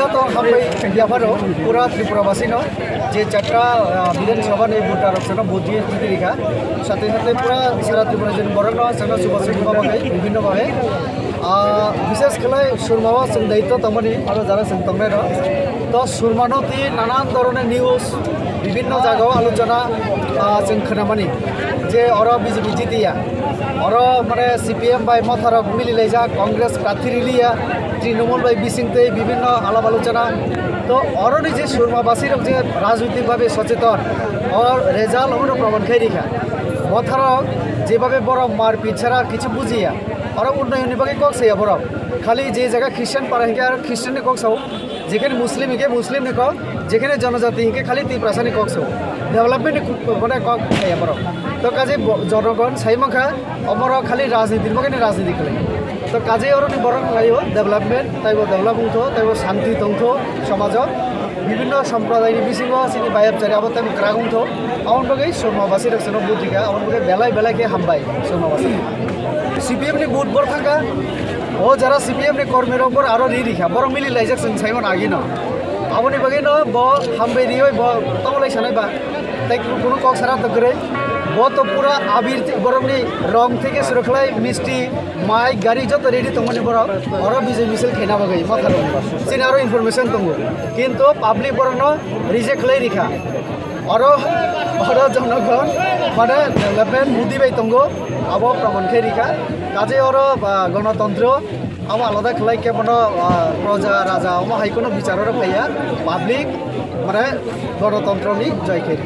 तो हामबाय इंडिया भारत पूरा त्रिपुरावासी न जे चार्टा विधानसभा ने भोटार ऑप्शन भोट दिए दिखा साथे साथे पूरा सारा त्रिपुरा जन बरक न संग सुबासि बाबागे विभिन्न भावे विशेष खेलाय सुरमावा जों दायित्व तमनि आरो जारा जों तंनाय र तो सुरमानति नानान धरনের নিউজ বিভিন্ন জায়গায় আলোচনা जों खोनामानि जे अर बीजेपी जितिया अर माने सीपीएम बाय मथारक मिलिलायजा कांग्रेस प्रार्थी रिलिया तृणमूल बाय बिसिंगते विभिन्न आलाप आलोचना तो अरनि जे सुरमाबासी रक जे राजनैतिक भावे सचेतन और रेजाल्ट हनो प्रमाण खायरिखा मथारक जेभावे बर मारपिट छाड़ा किछु बुझिया और उन्नयननि बागै कक्सया बर खाली जे जायगा ख्रिस्टान पारा हिंके आरो ख्रिस्टाननि कक्साव जेखाने मुस्लिम हिंके मुस्लिमनि कक जेखाने जनजाति हिंके खाली तिप्रासानि कक्साव डेभेलपमेन्ट माने कक खाया बर तो काजे जनगण साइमखा अमर खाली राजनीतिर बागैनो राजनीति खालाय तो काजे अरनि बरं लायो डेभेलपमेन्ट ताइबो डेभेलप उंथो ताइबो शान्ति दंथो समाजाव विभिन्न सम्प्रदायनि बिसिङाव सिनि बायबचारि आबो ताइबो क्रागुंथो आउन बागै सुरमाबासी रक्सनो बुद्धिका आउन बागै बेलाय बेलायके हामबाय सुरमाबासी सीपीएम नि बुट बर थांगा ओ जरा सीपीएम नि कर्मीरक बर आरो रिरिखा बर मिलि लायजाक जों साइमन आगिनो आबोनि बागैनो ब हामबाय रिय ब तंलाय सानायबा ताइ कोनो कक्सारा तगरे वो तो पूरा आबिर बरमनि रंग থেকে শুরু খালাই মিষ্টি মাই গাড়ি যত রেডি তমনি বড় আর বিজে মিছিল খেনা বাগৈ মাথা রং সিন আরো ইনফরমেশন দঙ্গো কিন্তু পাবলিক বরন রিজেক্ট লাই রিখা আর জনগণ মানে ডেভেলপমেন্ট মুদি বাই দঙ্গো আবো প্রমাণ খাই রিখা কাজে আর গণতন্ত্র আবো আলাদা খেলাই কেমন প্রজা রাজা আমা হাইকোনো বিচারর ফাইয়া পাবলিক মানে গণতন্ত্রনি জয় খাই